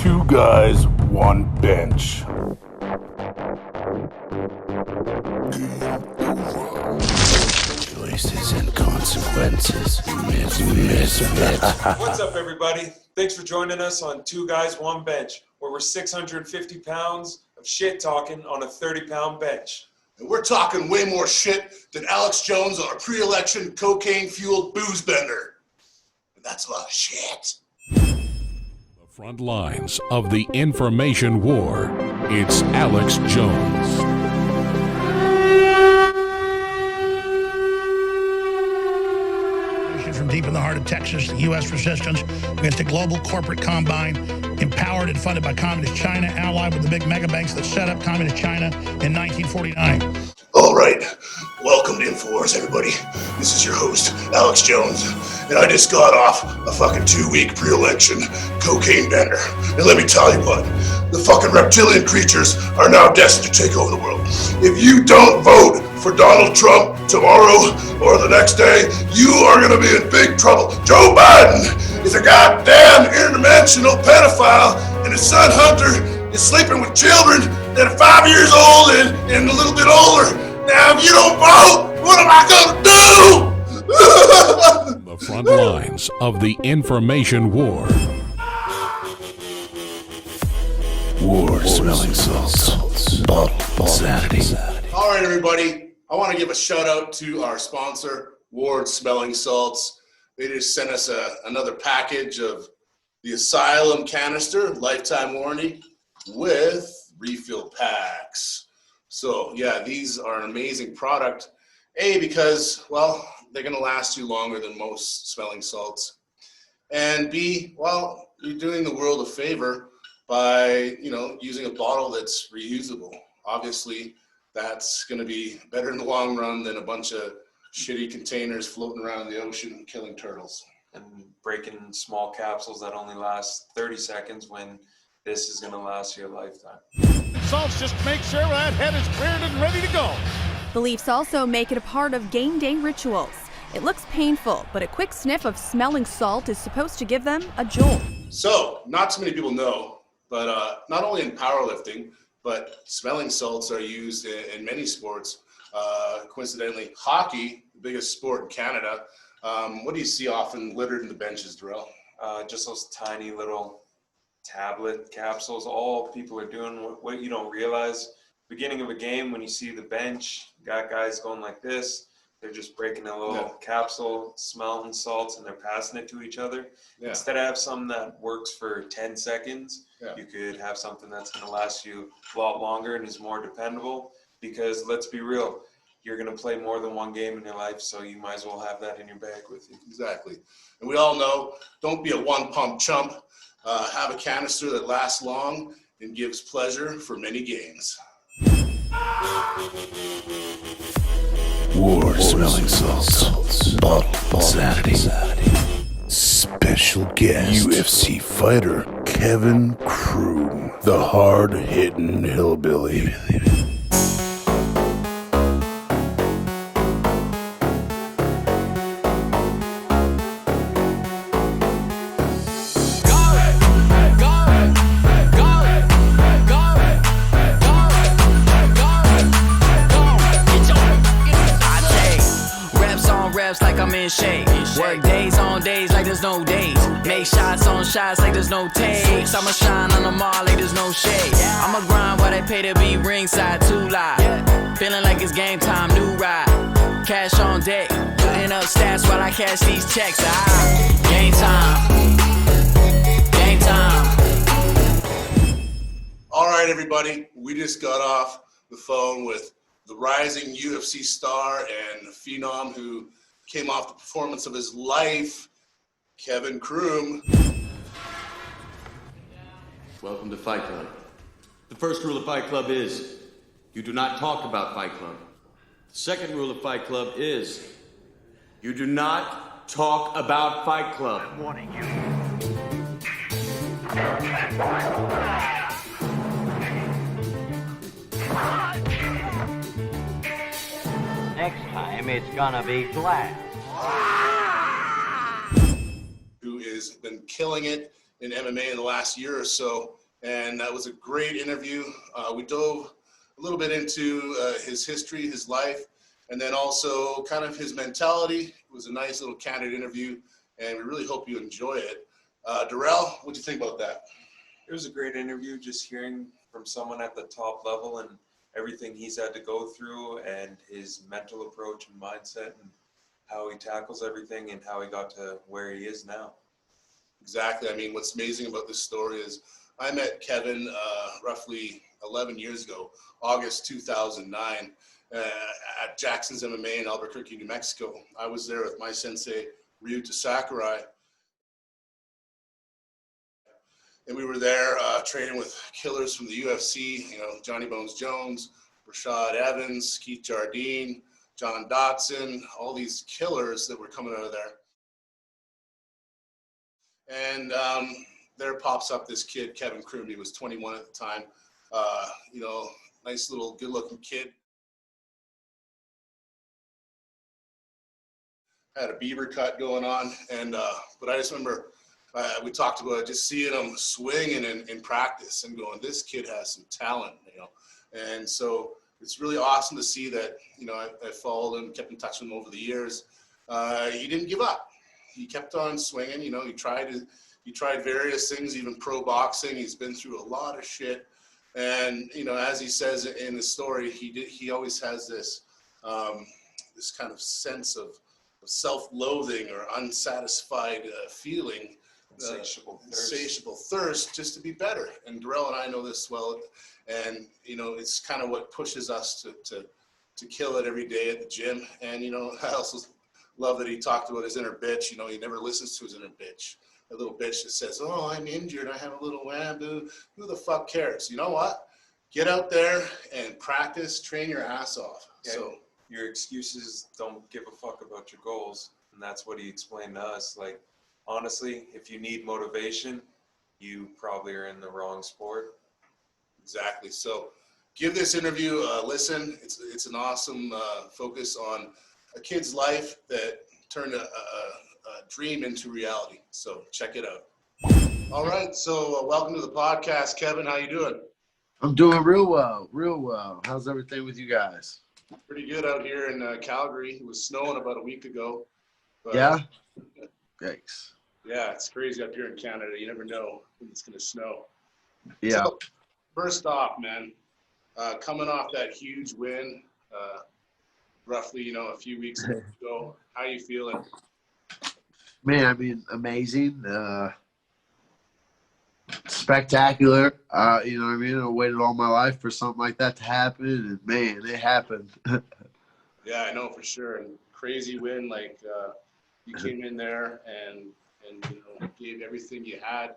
Two guys, one bench. Choices and consequences. What's up, everybody? Thanks for joining us on Two Guys, One Bench, where we're 650 pounds of shit talking on a 30-pound bench. And we're talking way more shit than Alex Jones on a pre-election cocaine-fueled booze bender. And that's a lot of shit. The front lines of the information war. It's Alex Jones. From deep in the heart of Texas, the U.S. resistance against a global corporate combine, empowered and funded by Communist China, allied with the big mega banks that set up Communist China in 1949. All right, welcome to InfoWars, everybody. This is your host, Alex Jones, and I just got off a fucking 2-week pre-election cocaine bender. And let me tell you what, the fucking reptilian creatures are now destined to take over the world. If you don't vote for Donald Trump tomorrow or the next day, you are going to be in big trouble. Joe Biden is a goddamn interdimensional pedophile, and his son Hunter is sleeping with children that are 5 years old and a little bit older. Now, if you don't vote, what am I going to do? The front lines of the information war. War smelling salts. Bottle sanity. All right, everybody. I want to give a shout out to our sponsor, Ward Smelling Salts. They just sent us another package of the Asylum canister, lifetime warranty, with refill packs. So yeah, these are an amazing product. A, because, well, they're going to last you longer than most smelling salts. And B, well, you're doing the world a favor by, using a bottle that's reusable. Obviously, that's going to be better in the long run than a bunch of shitty containers floating around the ocean killing turtles. And breaking small capsules that only last 30 seconds when this is going to last you a lifetime. Salts just make sure that head is cleared and ready to go. The leaves also make it a part of game day rituals. It looks painful, but a quick sniff of smelling salt is supposed to give them a jolt. So, not too many people know, but not only in powerlifting, but smelling salts are used in many sports. Coincidentally, hockey, the biggest sport in Canada. What do you see often littered in the benches, Dorrell? Just those tiny little tablet capsules. All people are doing what you don't realize. Beginning of a game, when you see the bench, you got guys going like this. They're just breaking a little capsule, smelling salts, and they're passing it to each other. Yeah. Instead of have something that works for 10 seconds, you could have something that's going to last you a lot longer and is more dependable. Because let's be real, you're going to play more than one game in your life, so you might as well have that in your bag with you. Exactly. And we all know, don't be a one-pump chump. Have a canister that lasts long and gives pleasure for many games. War smelling salts. Bottle sanity. Special guest, UFC fighter Kevin Croom, the hard-hitting hillbilly. Like I'm in shape. Work days on days like there's no days. Make shots on shots like there's no takes. I'ma shine on them all like there's no shade. I'ma grind while they pay to be ringside, too live. Feeling like it's game time, new ride. Cash on deck, putting up stats while I cash these checks. Game time. Game time. All right, everybody. We just got off the phone with the rising UFC star and phenom who came off the performance of his life, Kevin Croom. Welcome to Fight Club. The first rule of Fight Club is you do not talk about Fight Club. The second rule of Fight Club is you do not talk about Fight Club. I'm warning you. Next time, it's gonna be glass. Who has been killing it in MMA in the last year or so. And that was a great interview. We dove a little bit into his history, his life, and then also kind of his mentality. It was a nice little candid interview, and we really hope you enjoy it. Dorrell, what do you think about that? It was a great interview, just hearing from someone at the top level and everything he's had to go through and his mental approach and mindset and how he tackles everything and how he got to where he is now. Exactly. I mean, what's amazing about this story is I met Kevin roughly 11 years ago, August 2009, at Jackson's MMA in Albuquerque, New Mexico. I was there with my sensei, Ryuta Sakurai. And we were there training with killers from the UFC, you know, Johnny Bones Jones, Rashad Evans, Keith Jardine, John Dotson, all these killers that were coming out of there. And there pops up this kid, Kevin Croom. He was 21 at the time. You know, nice little good-looking kid. Had a beaver cut going on, and but I just remember we talked about just seeing him swinging in practice and going, this kid has some talent, you know. And so it's really awesome to see that, you know, I followed him, kept in touch with him over the years. He didn't give up. He kept on swinging. You know, he tried various things, even pro boxing. He's been through a lot of shit. And, you know, as he says in the story, he always has this this kind of sense of self-loathing or unsatisfied feeling, insatiable thirst just to be better. And Dorrell and I know this well. And, you know, it's kind of what pushes us to kill it every day at the gym. And, you know, I also love that he talked about his inner bitch. You know, he never listens to his inner bitch. A little bitch that says, oh, I'm injured, I have a little whambo. Who the fuck cares? You know what? Get out there and practice, train your ass off. Yeah, So your excuses don't give a fuck about your goals. And that's what he explained to us. Like, honestly, if you need motivation, you probably are in the wrong sport. exactly. So give this interview a listen. It's an awesome focus on a kid's life that turned a dream into reality. So check it out. All right. So welcome to the podcast, Kevin. How you doing? I'm doing real well. How's everything with you guys? Pretty good out here in Calgary. It was snowing about a week ago. But, Yeah? Yikes. Yeah, it's crazy up here in Canada. You never know when it's going to snow. Yeah. So, first off, man, coming off that huge win, roughly, you know, a few weeks ago, how you feeling? Man, I mean, amazing. Spectacular. You know what I mean? I waited all my life for something like that to happen, and man, it happened. Yeah, I know for sure. And crazy win, like you came in there and you know, gave everything you had.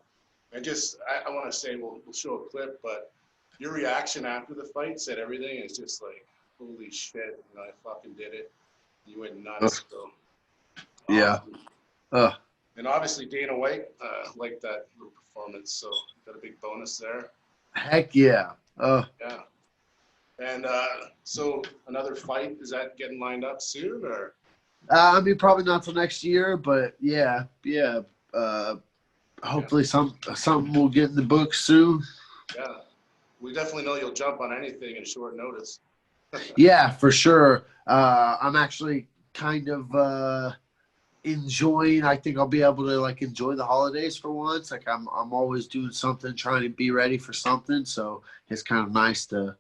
And just, I want to say, we'll show a clip, but your reaction after the fight said everything. It's just like, holy shit, you know, I fucking did it. You went nuts. So, Yeah. And obviously Dana White liked that little performance, so got a big bonus there. Heck yeah. Yeah. And so another fight, is that getting lined up soon, or? I mean, probably not till next year, but yeah. Hopefully something will get in the books soon. Yeah. We definitely know you'll jump on anything in short notice. Yeah, for sure. I'm actually kind of enjoying. I think I'll be able to like enjoy the holidays for once. Like I'm always doing something, trying to be ready for something. So it's kind of nice to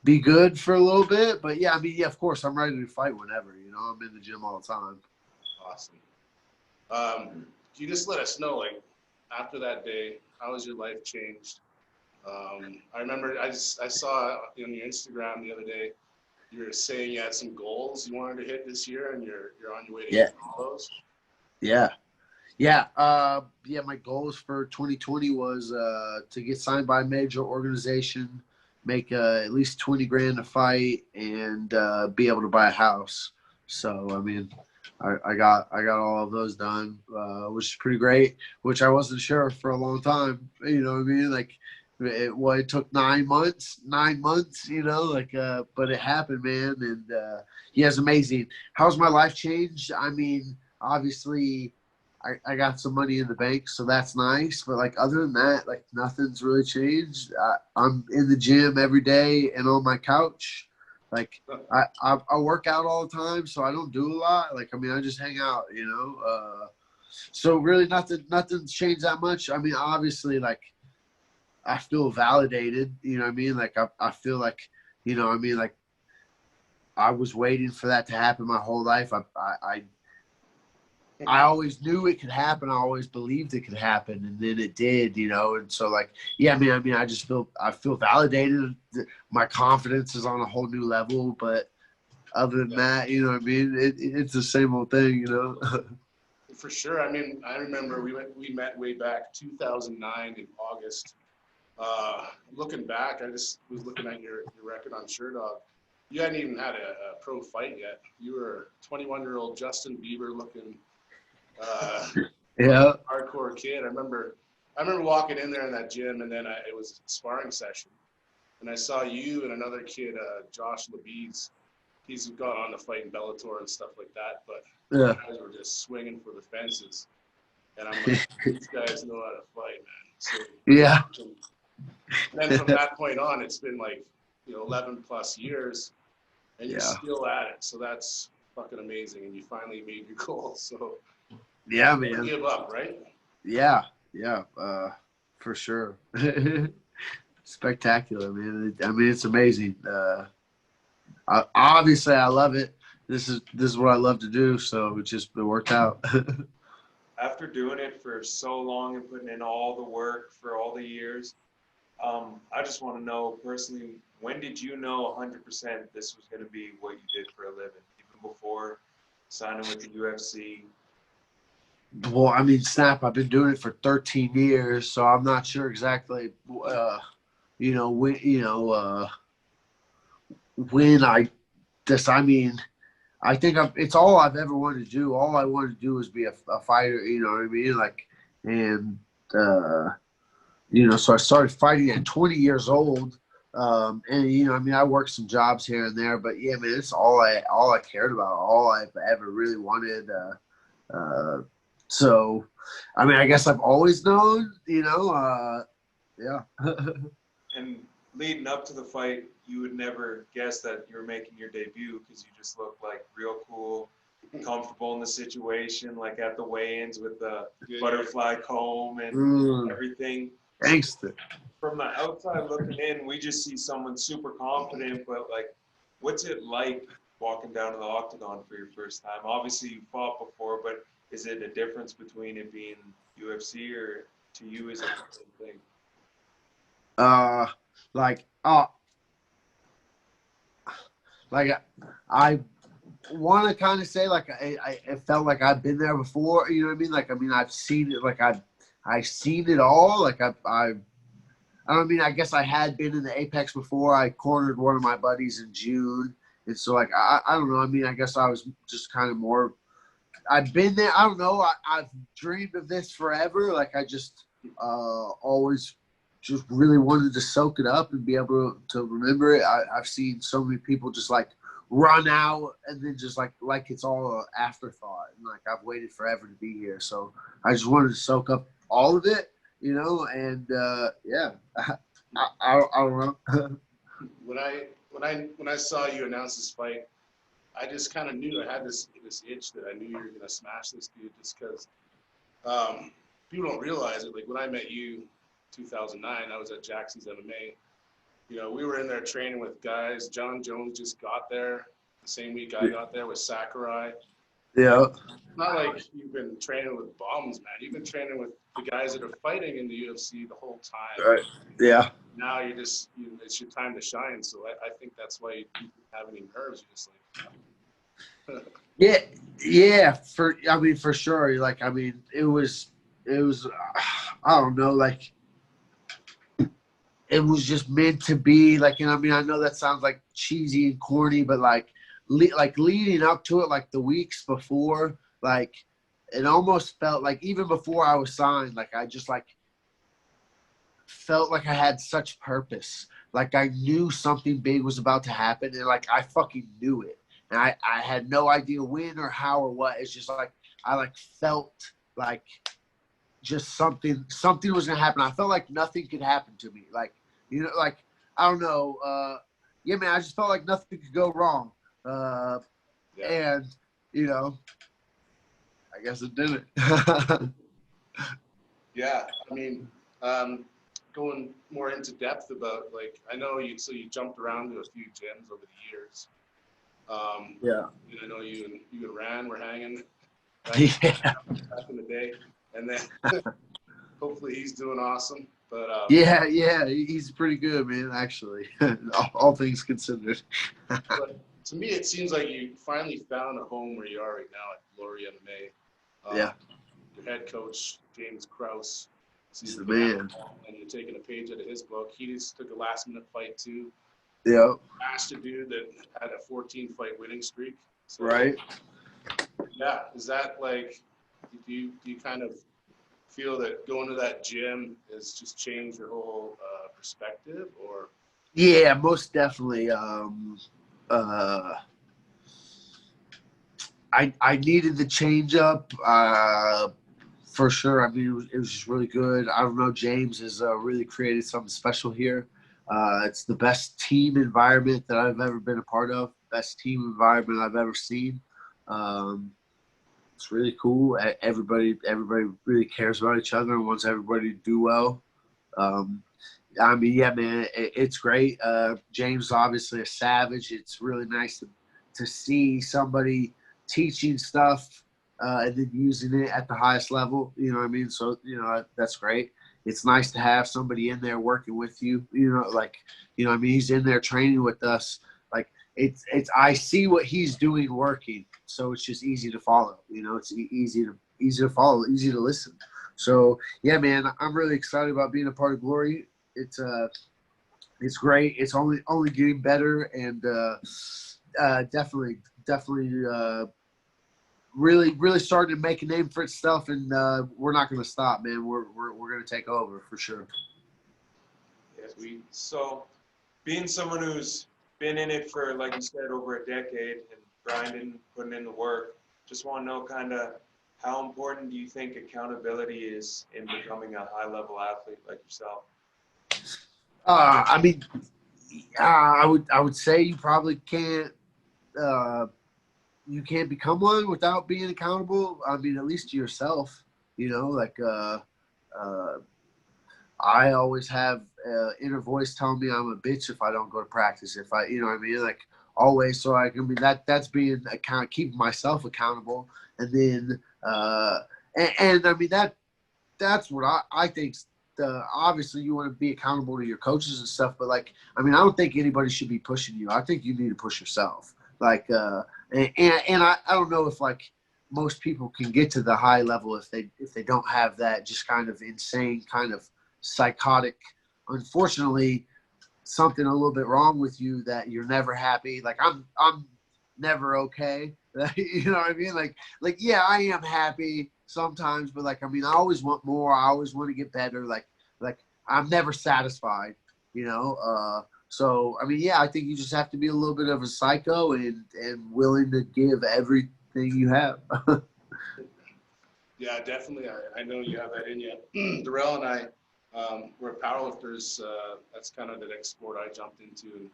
be good for a little bit. But yeah, I mean, yeah, of course, I'm ready to fight whenever. You know, I'm in the gym all the time. Awesome. Can you just let us know, like, after that day, how has your life changed? I remember I saw on your Instagram the other day, you were saying you had some goals you wanted to hit this year, and you're on your way to hit all those. Yeah. My goals for 2020 was to get signed by a major organization, make at least 20 grand a fight, and be able to buy a house. So I mean, I got all of those done, which is pretty great. Which I wasn't sure for a long time. You know what I mean? Like, it took 9 months. You know, like, but it happened, man. And yeah, it's amazing. How's my life changed? I mean, obviously, I got some money in the bank, so that's nice. But like other than that, like nothing's really changed. I'm in the gym every day and on my couch. Like I work out all the time, so I don't do a lot. Like I mean, I just hang out, you know. So really, nothing's changed that much. I mean, obviously, like I feel validated. You know what I mean? Like I feel like, you know what I mean? Like I was waiting for that to happen my whole life. I always knew it could happen. I always believed it could happen, and then it did, you know. And so, like, yeah, I mean, I feel validated. My confidence is on a whole new level. But other than that, you know what I mean? It's the same old thing, you know. For sure. I mean, I remember we met way back 2009 in August. Looking back, I just was looking at your record on SureDog. You hadn't even had a pro fight yet. You were a 21-year-old Justin Bieber looking. Yeah. Hardcore kid. I remember walking in there in that gym, and then it was a sparring session, and I saw you and another kid, Josh Labiz. He's gone on to fight in Bellator and stuff like that, but yeah, you guys were just swinging for the fences, and I'm like, these guys know how to fight, man. So yeah. And then from that point on, it's been like 11 plus years, and you're still at it. So that's fucking amazing, and you finally made your goal. So. Yeah, man. Don't give up, right? Yeah, for sure. Spectacular, man. I mean, it's amazing. Obviously, I love it. This is what I love to do, so it worked out. After doing it for so long and putting in all the work for all the years, I just want to know personally, when did you know 100% this was going to be what you did for a living, even before signing with the UFC? Well, I mean, snap, I've been doing it for 13 years, so I'm not sure exactly, when I just, I mean, I think it's all I've ever wanted to do. All I wanted to do was be a fighter, you know what I mean? Like, and, so I started fighting at 20 years old. And, I mean, I worked some jobs here and there, but yeah, man, it's all I cared about, all I've ever really wanted. So, I mean, I guess I've always known, yeah. And leading up to the fight, you would never guess that you were making your debut because you just looked like real cool, comfortable in the situation, like at the weigh-ins with the butterfly comb and everything. Thanks. From the outside looking in, we just see someone super confident, but like, what's it like walking down to the octagon for your first time? Obviously, you fought before, but is it a difference between it being UFC or to you is it the same thing? I want to kind of say like I felt like I've been there before. You know what I mean? Like I mean I've seen it. Like I've seen it all. Like I don't mean I guess I had been in the Apex before. I cornered one of my buddies in June, and so like I don't know. I mean I guess I was just kind of more. I've been there. I don't know. I've dreamed of this forever. Like I just always just really wanted to soak it up and be able to remember it. I've seen so many people just like run out and then just like it's all an afterthought. And like I've waited forever to be here. So I just wanted to soak up all of it, and yeah, I don't know. When I saw you announce this fight, I just kind of knew I had this itch that I knew you were going to smash this dude just because people don't realize it. Like when I met you 2009, I was at Jackson's MMA. We were in there training with guys. John Jones just got there the same week I got there with Sakurai. Yeah. Not like you've been training with bums, man. You've been training with the guys that are fighting in the UFC the whole time. Right. Yeah. Now it's your time to shine. So I think that's why you don't have any nerves. You're just like. Yeah. For sure. Like, I mean, it was. I don't know. Like, it was just meant to be. Like, I mean, I know that sounds like cheesy and corny, but like leading up to it, like the weeks before, like it almost felt like even before I was signed, like I just like felt like I had such purpose. Like I knew something big was about to happen, and like I fucking knew it. And I had no idea when or how or what. It's just like I like felt like just something was gonna happen. I felt like nothing could happen to me. Like, you know, like I don't know. Yeah, man, I just felt like nothing could go wrong. And you know, I guess it didn't. Yeah, I mean, going more into depth about, like, I know you jumped around to a few gyms over the years. Yeah. And I know you and Rand were hanging back in the day, and then hopefully he's doing awesome. But yeah, he's pretty good, man. Actually, all things considered. But to me, it seems like you finally found a home where you are right now at Glory MMA. Yeah. Your head coach, James Krause. He's the man. And you're taking a page out of his book. He just took a last-minute fight, too. Yeah. Smashed a dude that had a 14-fight winning streak. So, right. Yeah. Is that, like, do you kind of feel that going to that gym has just changed your whole perspective, or? Yeah, most definitely. I needed the change up for sure. I mean, it was just really good. I don't know, James has really created something special here. It's the best team environment that I've ever been a part of. Best team environment I've ever seen. It's really cool. Everybody really cares about each other and wants everybody to do well. I mean, yeah, man, it's great. James is obviously a savage. It's really nice to see somebody teaching stuff and then using it at the highest level. You know what I mean? So, you know, that's great. It's nice to have somebody in there working with you. You know, like, you know what I mean? He's in there training with us. Like, it's I see what he's doing working, so it's just easy to follow. You know, it's easy to follow, easy to listen. So, yeah, man, I'm really excited about being a part of Glory. It's great. It's only getting better, and definitely really starting to make a name for itself, and we're not going to stop, man. We're going to take over for sure. Yes, so being someone who's been in it for, like you said, over a decade and grinding, putting in the work, just want to know kind of how important do you think accountability is in becoming a high-level athlete like yourself? I mean, I would say you probably can't become one without being accountable. I mean, at least to yourself, you know, like I always have inner voice telling me I'm a bitch if I don't go to practice. If I, you know what I mean, like always. So I mean that's being keeping myself accountable, and then and I mean that's what I think. Obviously you want to be accountable to your coaches and stuff, but like, I mean, I don't think anybody should be pushing you. I think you need to push yourself. Like, and I don't know if like most people can get to the high level if they don't have that just kind of insane, kind of psychotic, unfortunately, something a little bit wrong with you that you're never happy. Like I'm never okay. You know what I mean? Like, yeah, I am happy sometimes, but like, I mean, I always want more. I always want to get better. Like I'm never satisfied, you know? So, I mean, yeah, I think you just have to be a little bit of a psycho and willing to give everything you have. Yeah, definitely. I know you have that in you. Dorrell and I, we're powerlifters. That's kind of the next sport I jumped into. And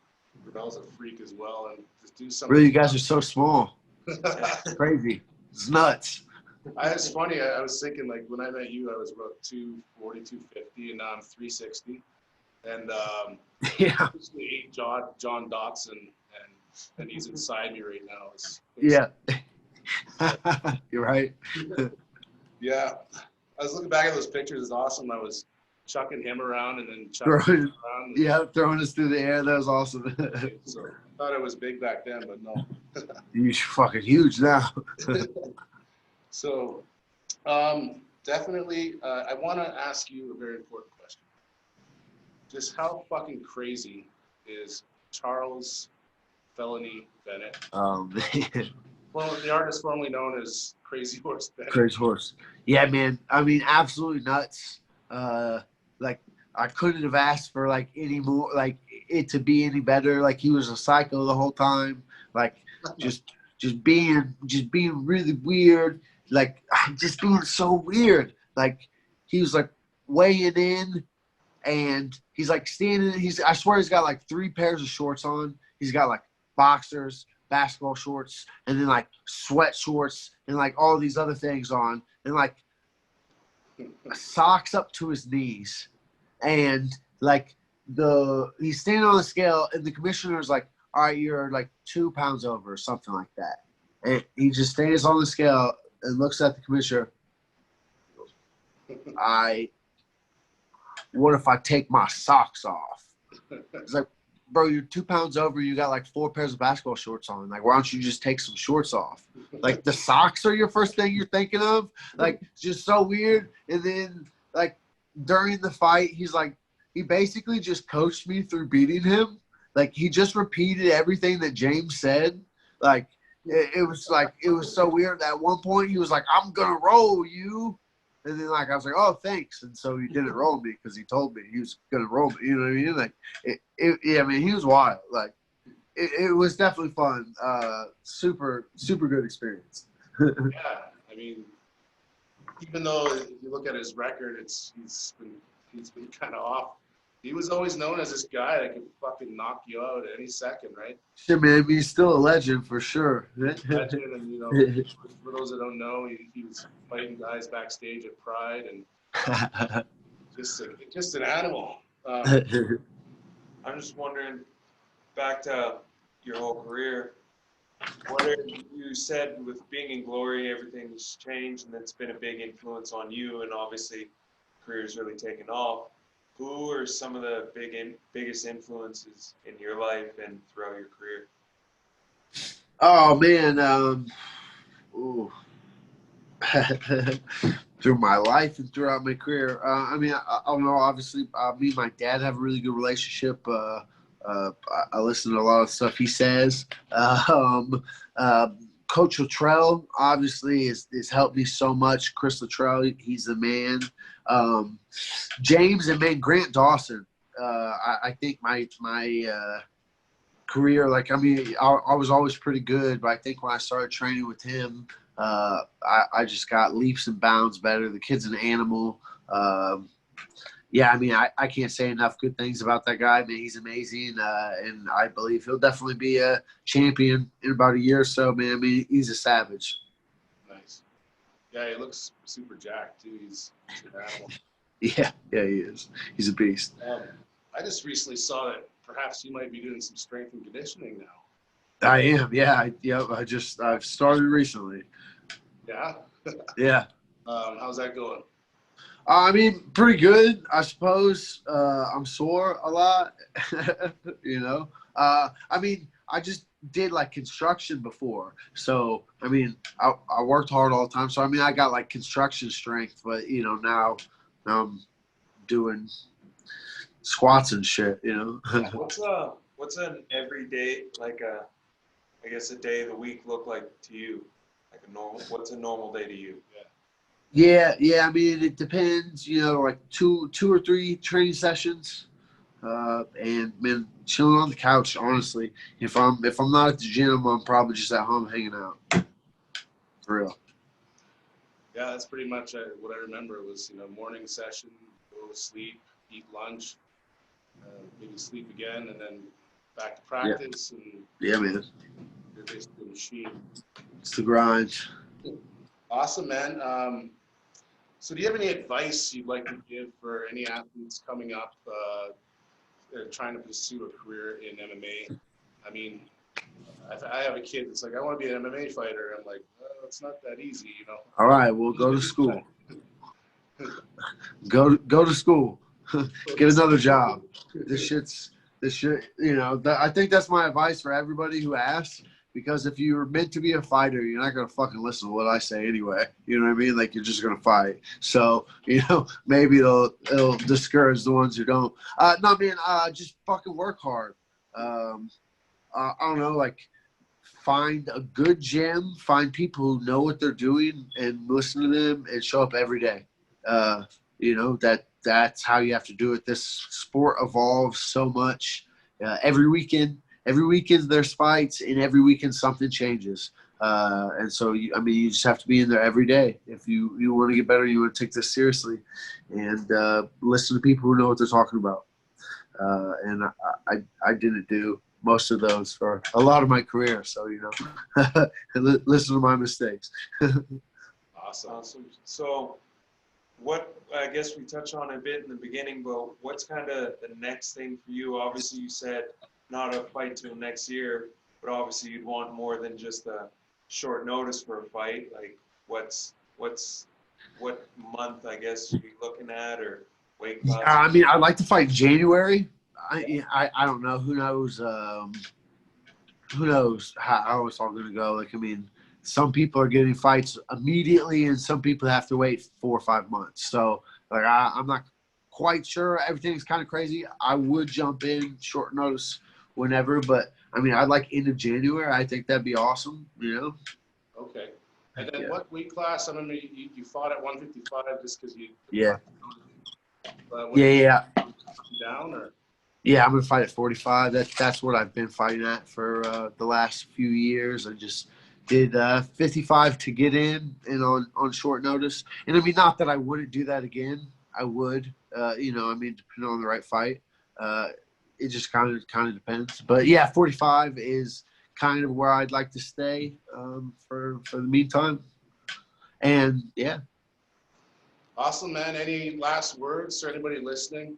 Dorrell's a freak as well. And just do something. Really, you guys are so small. It's crazy. It's nuts. It's funny. I was thinking, like, when I met you, I was about 240, 250, and now I'm 360. And yeah, ate John Dotson, and he's inside me right now. Yeah, you're right. Yeah, I was looking back at those pictures. It's awesome. I was chucking him around and then chucking him around. Yeah, throwing us through the air. That was awesome. So I thought I was big back then, but no. You're fucking huge now. So, definitely, I want to ask you a very important question. Just how fucking crazy is Charles Felony Bennett? Man. Well, the artist formerly known as Crazy Horse Bennett. Crazy Horse. Yeah, man. I mean, absolutely nuts. Like, I couldn't have asked for like any more, like it to be any better. Like he was a psycho the whole time. Like just being really weird. like just being so weird. Like he was like weighing in, and he's like standing. I swear he's got like 3 pairs of shorts on. He's got like boxers, basketball shorts, and then like sweat shorts, and like all these other things on, and like socks up to his knees, and like he's standing on the scale, and the commissioner's like, all right, you're like 2 pounds over or something like that. And he just stands on the scale and looks at the commissioner. What if I take my socks off? It's like, bro, you're 2 pounds over. You got like 4 pairs of basketball shorts on. Like, why don't you just take some shorts off? Like, the socks are your first thing you're thinking of? Like, it's just so weird. And then, like, during the fight, he basically just coached me through beating him. Like, he just repeated everything that James said. Like, it was so weird. At one point, he was like, I'm going to roll you. And then, like, I was like, oh, thanks. And so he didn't roll me because he told me he was going to roll me. You know what I mean? Like, I mean, he was wild. Like, it was definitely fun. Super, super good experience. Yeah. I mean, even though if you look at his record, he's been kind of off. He was always known as this guy that could fucking knock you out at any second, right? Shit, man, he's still a legend for sure. Legend, and you know, for those that don't know, he was fighting guys backstage at Pride, and just an animal. I'm just wondering, back to your whole career, you said with being in Glory, everything's changed, and it's been a big influence on you, and obviously, career's really taken off. Who are some of the biggest influences in your life and throughout your career? Oh, man. Through my life and throughout my career. I mean, I don't know. Obviously, me and my dad have a really good relationship. I listen to a lot of stuff he says. Coach Luttrell, obviously, has helped me so much. Chris Luttrell, he's the man. James and man Grant Dawson. I think my career, like, I mean, I was always pretty good, but I think when I started training with him, I just got leaps and bounds better. The kid's an animal. Yeah, I mean, I can't say enough good things about that guy. Man, he's amazing, and I believe he'll definitely be a champion in about a year or so, man. I mean, he's a savage. Nice. Yeah, he looks super jacked, too. He's an animal. Yeah, he is. He's a beast. I just recently saw that perhaps you might be doing some strength and conditioning now. I am, yeah. I've started recently. Yeah? Yeah. How's that going? I mean, pretty good, I suppose. I'm sore a lot, you know. I mean, I just did like construction before, so I mean, I worked hard all the time. So I mean, I got like construction strength, but you know, now I'm doing squats and shit, you know. What's an everyday, like I guess a day of the week look like to you? Like what's a normal day to you? Yeah. I mean, it depends. You know, like two or three training sessions, and man, chilling on the couch. Honestly, if I'm not at the gym, I'm probably just at home hanging out. For real. Yeah, that's pretty much what I remember. It was, you know, morning session, go to sleep, eat lunch, maybe sleep again, and then back to practice. Yeah, And man. you're basically a machine. It's the grind. Awesome, man. So do you have any advice you'd like to give for any athletes coming up trying to pursue a career in MMA? I mean, I have a kid that's like, I want to be an MMA fighter. I'm like, well, it's not that easy, you know. All right, well, go to school. Go to school. Get another job. This shit, you know, I think that's my advice for everybody who asks. Because if you're meant to be a fighter, you're not going to fucking listen to what I say anyway. You know what I mean? Like, you're just going to fight. So, you know, maybe it'll discourage the ones who don't. No, man, just fucking work hard. I don't know, like, find a good gym, find people who know what they're doing and listen to them and show up every day. You know, that's how you have to do it. This sport evolves so much. Every weekend there's fights, and every weekend something changes. And so, you just have to be in there every day. If you want to get better, you want to take this seriously and listen to people who know what they're talking about. And I didn't do most of those for a lot of my career. So, listen to my mistakes. Awesome. So I guess we touched on a bit in the beginning, but what's kind of the next thing for you? Obviously, you said not a fight till next year, but obviously you'd want more than just a short notice for a fight. Like what month, I guess, you'd be looking at, or weight class? I'd like to fight in January. I don't know. Who knows? Who knows how it's all going to go? Some people are getting fights immediately, and some people have to wait 4 or 5 months. So, I'm not quite sure. Everything's kind of crazy. I would jump in short notice whenever, but I'd like end of January. I think that'd be awesome. Okay. And then what weight class? You fought at 155 just because you. Yeah. Yeah. Down or. Yeah, I'm gonna fight at 45. That's what I've been fighting at for the last few years. I just did 55 to get in and on short notice. And not that I wouldn't do that again. I would. Depending on the right fight. It just kind of depends. But yeah, 45 is kind of where I'd like to stay for the meantime. And yeah. Awesome, man. Any last words for anybody listening?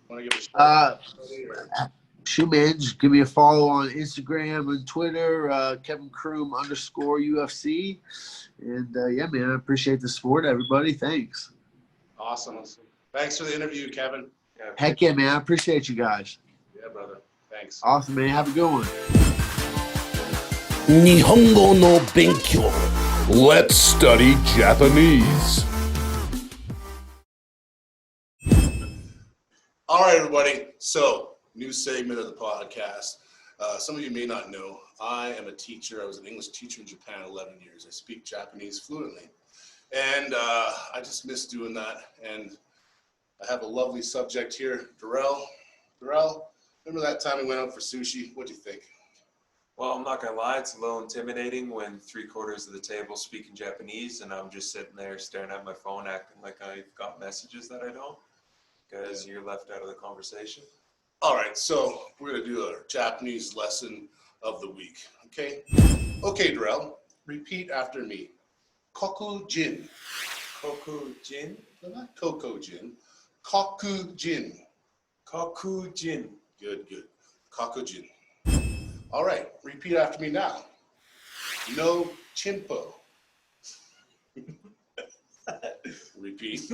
Want to give a shout out? Shoot, man, just give me a follow on Instagram and Twitter, Kevin Croom _UFC. And yeah, man, I appreciate the support, everybody. Thanks. Awesome. Thanks for the interview, Kevin. Heck yeah, man. I appreciate you guys. Yeah, brother. Thanks. Awesome, man. Have a good one. Nihongo no Benkyo. Let's study Japanese. All right, everybody. So, new segment of the podcast. Some of you may not know, I am a teacher. I was an English teacher in Japan 11 years. I speak Japanese fluently. And I just miss doing that. And I have a lovely subject here, Dorrell. Dorrell, remember that time we went out for sushi? What'd you think? Well, I'm not gonna lie, it's a little intimidating when 3/4 of the table speaking Japanese and I'm just sitting there staring at my phone acting like I've got messages that I don't, because you're left out of the conversation. All right, so we're gonna do a Japanese lesson of the week, okay? Okay, Dorrell, repeat after me. Kokujin. Kokujin? Not Kokojin. Kokujin. Kokujin. Good. Kokujin. All right, repeat after me now. No chimpo. Repeat.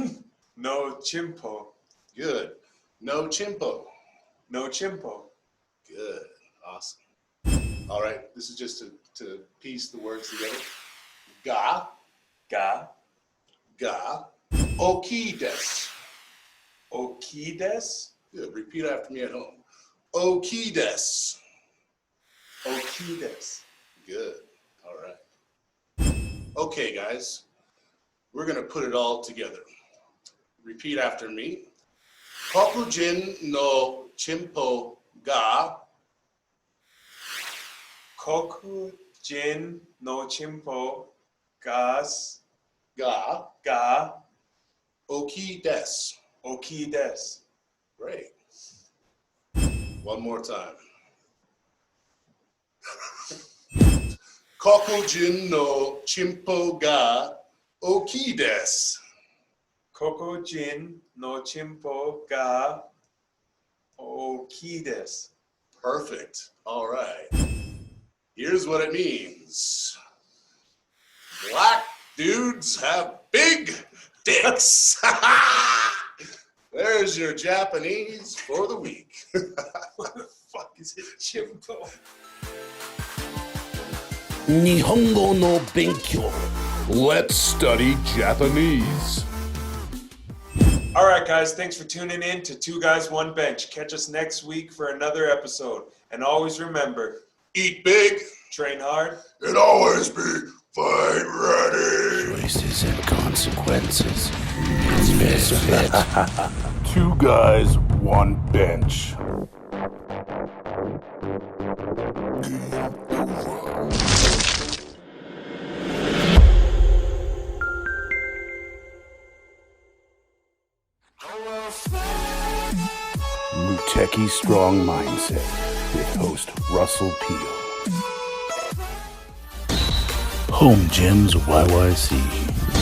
No chimpo. Good. No chimpo. No chimpo. Good. Awesome. All right, this is just to piece the words together. Ga. Ga. Ga. Oki desu. Oki desu. Good. Repeat after me at home. Oki desu. Oki desu. Good. All right. Okay, guys. We're going to put it all together. Repeat after me. Kokujin no chimpo ga. Kokujin no chimpo gas. Ga. Oki desu. Oki desu. Great. One more time. Kokujin no chimpo ga oki desu. Kokujin no chimpo ga oki desu. Perfect. All right. Here's what it means. Black dudes have big dicks. There's your Japanese for the week. What the fuck is it, chimpo? Nihongo no Benkyo. Let's study Japanese. All right, guys, thanks for tuning in to Two Guys, One Bench. Catch us next week for another episode. And always remember, eat big, train hard, and always be fight ready. Choices and consequences. Misfit. Two Guys, One Bench. Game over. MUTEKI Strong Mindset with host Russell Peel. Home Gyms YYC.